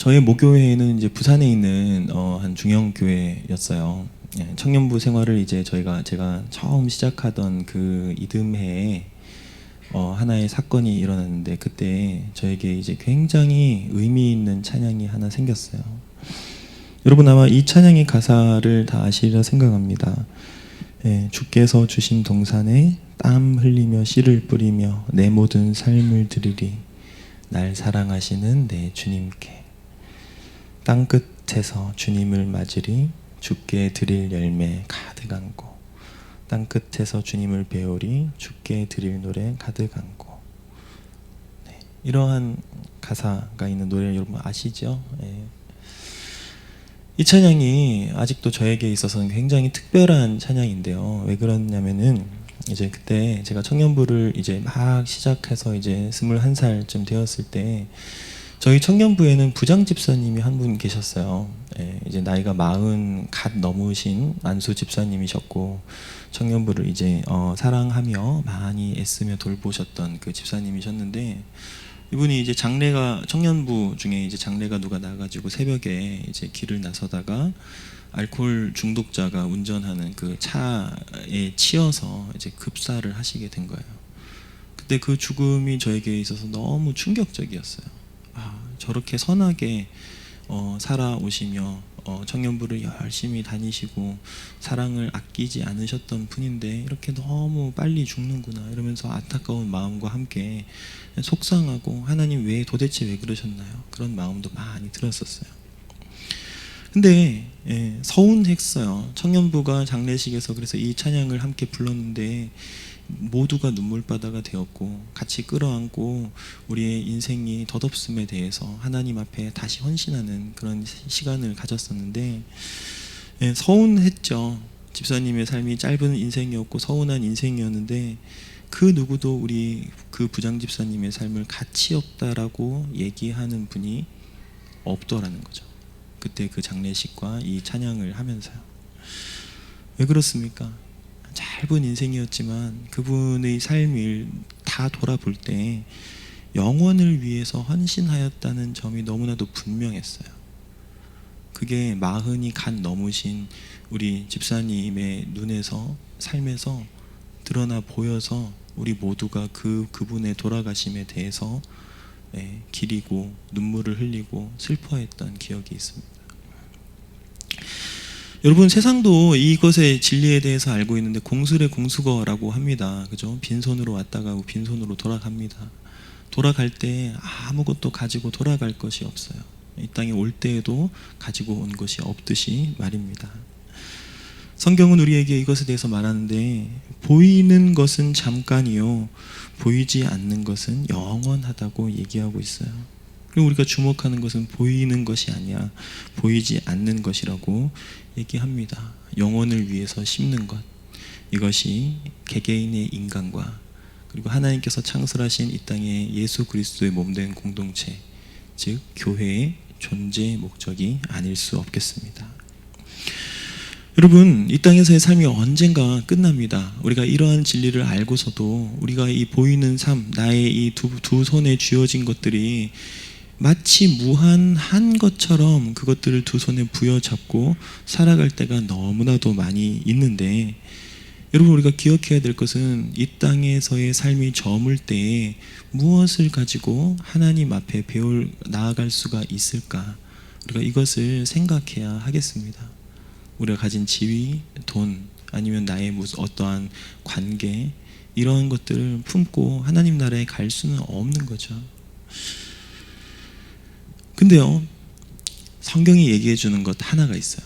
저희 모교회는 이제 부산에 있는 한 중형 교회였어요. 예, 청년부 생활을 이제 제가 처음 시작하던 그 이듬해에 하나의 사건이 일어났는데, 그때 저에게 이제 굉장히 의미 있는 찬양이 하나 생겼어요. 여러분 아마 이 찬양의 가사를 다 아시리라 생각합니다. 예, 주께서 주신 동산에 땀 흘리며 씨를 뿌리며 내 모든 삶을 드리리, 날 사랑하시는 내 주님께. 땅 끝에서 주님을 맞으리, 주께 드릴 열매 가득 안고. 땅 끝에서 주님을 배우리, 주께 드릴 노래 가득 안고. 네, 이러한 가사가 있는 노래 여러분 아시죠? 네. 이 찬양이 아직도 저에게 있어서는 굉장히 특별한 찬양인데요. 왜 그러냐면은 이제 그때 제가 청년부를 이제 막 시작해서 이제 21살쯤 되었을 때, 저희 청년부에는 부장 집사님이 한 분 계셨어요. 예, 이제 나이가 40 갓 넘으신 안수 집사님이셨고, 청년부를 이제 사랑하며 많이 애쓰며 돌보셨던 그 집사님이셨는데, 이분이 이제 장례가, 청년부 중에 이제 장례가 누가 나가지고 새벽에 이제 길을 나서다가 알코올 중독자가 운전하는 그 차에 치여서 이제 급사를 하시게 된 거예요. 그때 그 죽음이 저에게 있어서 너무 충격적이었어요. 저렇게 선하게 살아오시며 청년부를 열심히 다니시고 사랑을 아끼지 않으셨던 분인데 이렇게 너무 빨리 죽는구나 이러면서 안타까운 마음과 함께 속상하고, 하나님 도대체 왜 그러셨나요? 그런 마음도 많이 들었었어요. 근데 서운했어요. 청년부가 장례식에서 그래서 이 찬양을 함께 불렀는데 모두가 눈물바다가 되었고, 같이 끌어안고 우리의 인생이 덧없음에 대해서 하나님 앞에 다시 헌신하는 그런 시간을 가졌었는데, 서운했죠. 집사님의 삶이 짧은 인생이었고 서운한 인생이었는데, 그 누구도 우리 그 부장 집사님의 삶을 가치 없다라고 얘기하는 분이 없더라는 거죠. 그때 그 장례식과 이 찬양을 하면서요. 왜 그렇습니까? 짧은 인생이었지만 그분의 삶을 다 돌아볼 때 영혼을 위해서 헌신하였다는 점이 너무나도 분명했어요. 그게 40이 갓 넘으신 우리 집사님의 눈에서, 삶에서 드러나 보여서 우리 모두가 그분의 돌아가심에 대해서 기리고 눈물을 흘리고 슬퍼했던 기억이 있습니다. 여러분, 세상도 이것의 진리에 대해서 알고 있는데 공술의 공수거라고 합니다. 그죠? 빈손으로 왔다 가고 빈손으로 돌아갑니다. 돌아갈 때 아무것도 가지고 돌아갈 것이 없어요. 이 땅에 올 때에도 가지고 온 것이 없듯이 말입니다. 성경은 우리에게 이것에 대해서 말하는데, 보이는 것은 잠깐이요 보이지 않는 것은 영원하다고 얘기하고 있어요. 그리고 우리가 주목하는 것은 보이는 것이 아니야 보이지 않는 것이라고 얘기합니다. 영혼을 위해서 심는 것, 이것이 개개인의 인간과 그리고 하나님께서 창설하신 이 땅에 예수 그리스도의 몸된 공동체, 즉 교회의 존재 목적이 아닐 수 없겠습니다. 여러분, 이 땅에서의 삶이 언젠가 끝납니다. 우리가 이러한 진리를 알고서도 우리가 이 보이는 삶, 나의 이 두 손에 쥐어진 것들이 마치 무한한 것처럼 그것들을 두 손에 부여잡고 살아갈 때가 너무나도 많이 있는데, 여러분, 우리가 기억해야 될 것은 이 땅에서의 삶이 저물 때에 무엇을 가지고 하나님 앞에 나아갈 수가 있을까? 우리가 이것을 생각해야 하겠습니다. 우리가 가진 지위, 돈, 아니면 나의 무슨 어떠한 관계, 이런 것들을 품고 하나님 나라에 갈 수는 없는 거죠. 근데요, 성경이 얘기해 주는 것 하나가 있어요.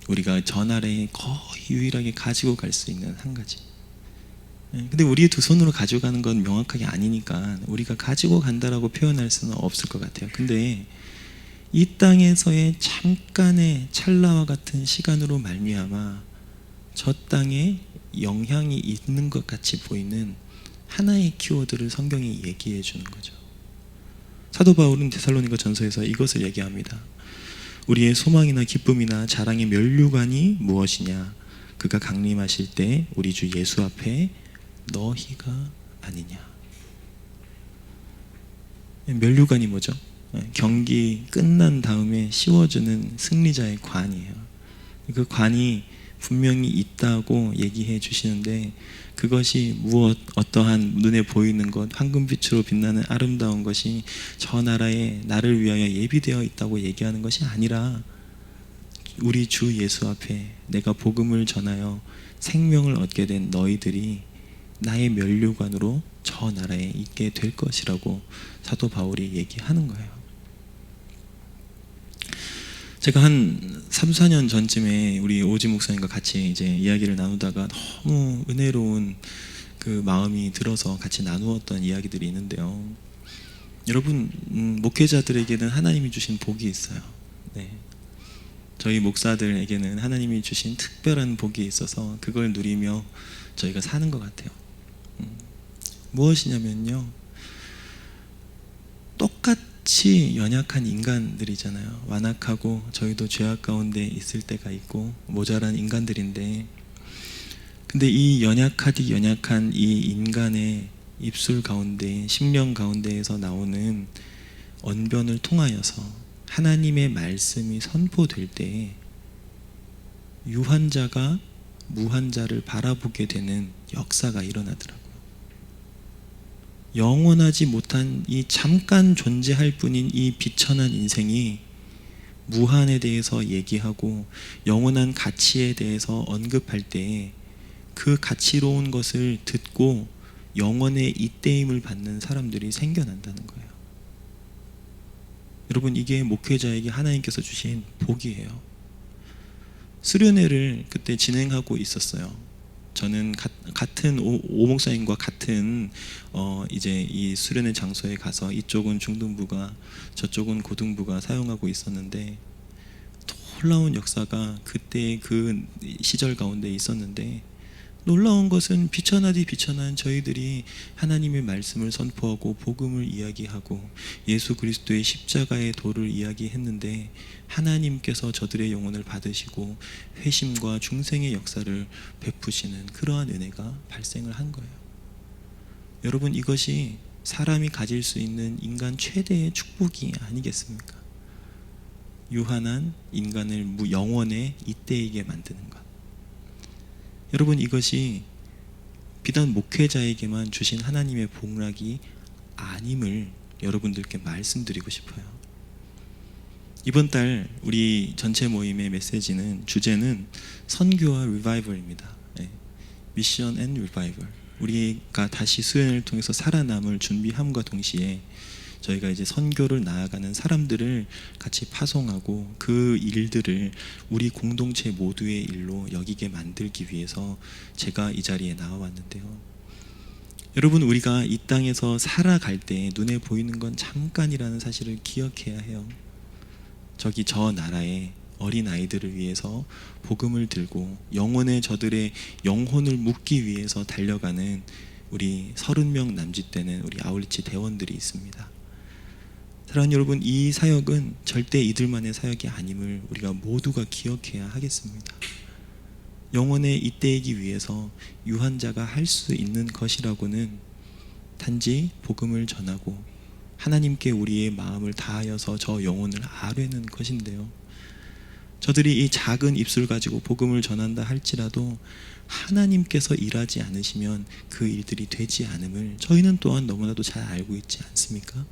우리가 전 아래에 거의 유일하게 가지고 갈 수 있는 한 가지. 근데 우리의 두 손으로 가져가는 건 명확하게 아니니까 우리가 가지고 간다라고 표현할 수는 없을 것 같아요. 근데 이 땅에서의 잠깐의 찰나와 같은 시간으로 말미암아 저 땅에 영향이 있는 것 같이 보이는 하나의 키워드를 성경이 얘기해 주는 거죠. 사도 바울은 데살로니가 전서에서 이것을 얘기합니다. 우리의 소망이나 기쁨이나 자랑의 면류관이 무엇이냐? 그가 강림하실 때 우리 주 예수 앞에 너희가 아니냐. 면류관이 뭐죠? 경기 끝난 다음에 씌워주는 승리자의 관이에요. 그 관이 분명히 있다고 얘기해 주시는데, 그것이 무엇 어떠한 눈에 보이는 것, 황금빛으로 빛나는 아름다운 것이 저 나라에 나를 위하여 예비되어 있다고 얘기하는 것이 아니라, 우리 주 예수 앞에 내가 복음을 전하여 생명을 얻게 된 너희들이 나의 면류관으로 저 나라에 있게 될 것이라고 사도 바울이 얘기하는 거예요. 제가 한 3, 4년 전쯤에 우리 오지 목사님과 같이 이제 이야기를 나누다가 너무 은혜로운 그 마음이 들어서 같이 나누었던 이야기들이 있는데요. 여러분, 목회자들에게는 하나님이 주신 복이 있어요. 네. 저희 목사들에게는 하나님이 주신 특별한 복이 있어서 그걸 누리며 저희가 사는 것 같아요. 무엇이냐면요, 똑같이 연약한 인간들이잖아요. 완악하고 저희도 죄악 가운데 있을 때가 있고 모자란 인간들인데, 근데 이 연약한 이 인간의 입술 가운데, 심령 가운데에서 나오는 언변을 통하여서 하나님의 말씀이 선포될 때 유한자가 무한자를 바라보게 되는 역사가 일어나더라고요. 영원하지 못한 이 잠깐 존재할 뿐인 이 비천한 인생이 무한에 대해서 얘기하고 영원한 가치에 대해서 언급할 때 그 가치로운 것을 듣고 영원의 잇대임을 받는 사람들이 생겨난다는 거예요. 여러분, 이게 목회자에게 하나님께서 주신 복이에요. 수련회를 그때 진행하고 있었어요. 저는 같은 오 목사님과 같은 이제 이 수련회 장소에 가서 이쪽은 중등부가 저쪽은 고등부가 사용하고 있었는데, 놀라운 역사가 그때 그 시절 가운데 있었는데, 놀라운 것은 비천하디 비천한 저희들이 하나님의 말씀을 선포하고 복음을 이야기하고 예수 그리스도의 십자가의 도를 이야기했는데, 하나님께서 저들의 영혼을 받으시고 회심과 중생의 역사를 베푸시는 그러한 은혜가 발생을 한 거예요. 여러분, 이것이 사람이 가질 수 있는 인간 최대의 축복이 아니겠습니까? 유한한 인간을 영원에 잇대이게 만드는 것. 여러분, 이것이 비단 목회자에게만 주신 하나님의 복락이 아님을 여러분들께 말씀드리고 싶어요. 이번 달 우리 전체 모임의 메시지는, 주제는 선교와 리바이벌입니다. 미션 앤 리바이벌. 우리가 다시 수련을 통해서 살아남을 준비함과 동시에 저희가 이제 선교를 나아가는 사람들을 같이 파송하고 그 일들을 우리 공동체 모두의 일로 여기게 만들기 위해서 제가 이 자리에 나와왔는데요. 여러분, 우리가 이 땅에서 살아갈 때 눈에 보이는 건 잠깐이라는 사실을 기억해야 해요. 저기 저 나라의 어린 아이들을 위해서 복음을 들고 영혼의 저들의 영혼을 묻기 위해서 달려가는 우리 30명 남짓되는 우리 아울리치 대원들이 있습니다. 사랑하는 여러분, 이 사역은 절대 이들만의 사역이 아님을 우리가 모두가 기억해야 하겠습니다. 영혼에 잇대이기 위해서 유한자가 할 수 있는 것이라고는 단지 복음을 전하고 하나님께 우리의 마음을 다하여서 저 영혼을 아뢰는 것인데요, 저들이 이 작은 입술 가지고 복음을 전한다 할지라도 하나님께서 일하지 않으시면 그 일들이 되지 않음을 저희는 또한 너무나도 잘 알고 있지 않습니까?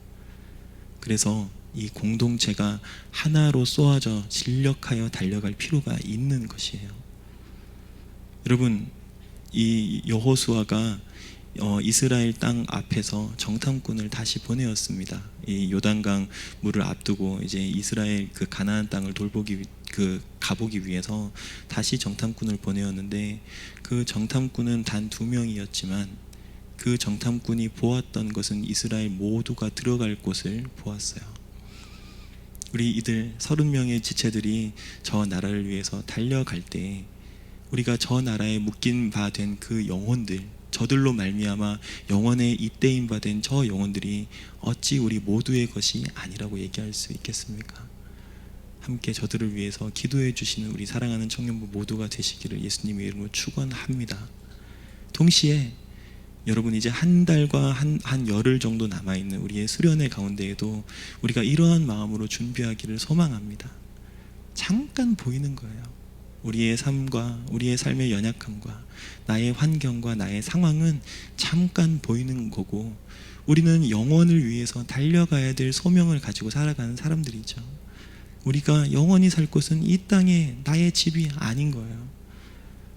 그래서 이 공동체가 하나로 쏘아져 진력하여 달려갈 필요가 있는 것이에요. 여러분, 이 여호수아가 이스라엘 땅 앞에서 정탐꾼을 다시 보내었습니다. 이 요단강 물을 앞두고 이제 이스라엘 그 가나안 땅을 가보기 위해서 다시 정탐꾼을 보내었는데, 그 정탐꾼은 단 2명이었지만 그 정탐꾼이 보았던 것은 이스라엘 모두가 들어갈 곳을 보았어요. 우리 이들 30명의 지체들이 저 나라를 위해서 달려갈 때 우리가 저 나라에 묶인 바 된 그 영혼들, 저들로 말미암아 영원에 잇대임 바 된 저 영혼들이 어찌 우리 모두의 것이 아니라고 얘기할 수 있겠습니까? 함께 저들을 위해서 기도해 주시는 우리 사랑하는 청년부 모두가 되시기를 예수님의 이름으로 축원합니다. 동시에 여러분 이제 한 달과 한 열흘 정도 남아있는 우리의 수련회 가운데에도 우리가 이러한 마음으로 준비하기를 소망합니다. 잠깐 보이는 거예요. 우리의 삶과 우리의 삶의 연약함과 나의 환경과 나의 상황은 잠깐 보이는 거고, 우리는 영원을 위해서 달려가야 될 소명을 가지고 살아가는 사람들이죠. 우리가 영원히 살 곳은 이 땅에 나의 집이 아닌 거예요.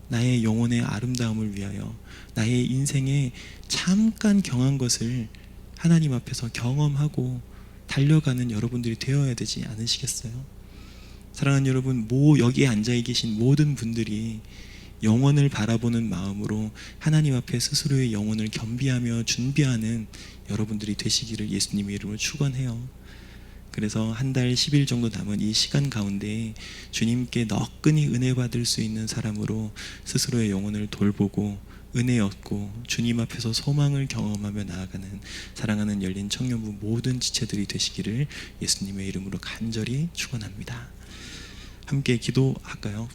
나의 영혼의 아름다움을 위하여 나의 인생에 잠깐 경한 것을 하나님 앞에서 경험하고 달려가는 여러분들이 되어야 되지 않으시겠어요? 사랑하는 여러분, 여기에 앉아 계신 모든 분들이 영혼을 바라보는 마음으로 하나님 앞에 스스로의 영혼을 겸비하며 준비하는 여러분들이 되시기를 예수님의 이름으로 축원해요. 그래서 한 달 10일 정도 남은 이 시간 가운데 주님께 너끈히 은혜 받을 수 있는 사람으로 스스로의 영혼을 돌보고 은혜 얻고 주님 앞에서 소망을 경험하며 나아가는 사랑하는 열린 청년부 모든 지체들이 되시기를 예수님의 이름으로 간절히 축원합니다. 함께 기도할까요?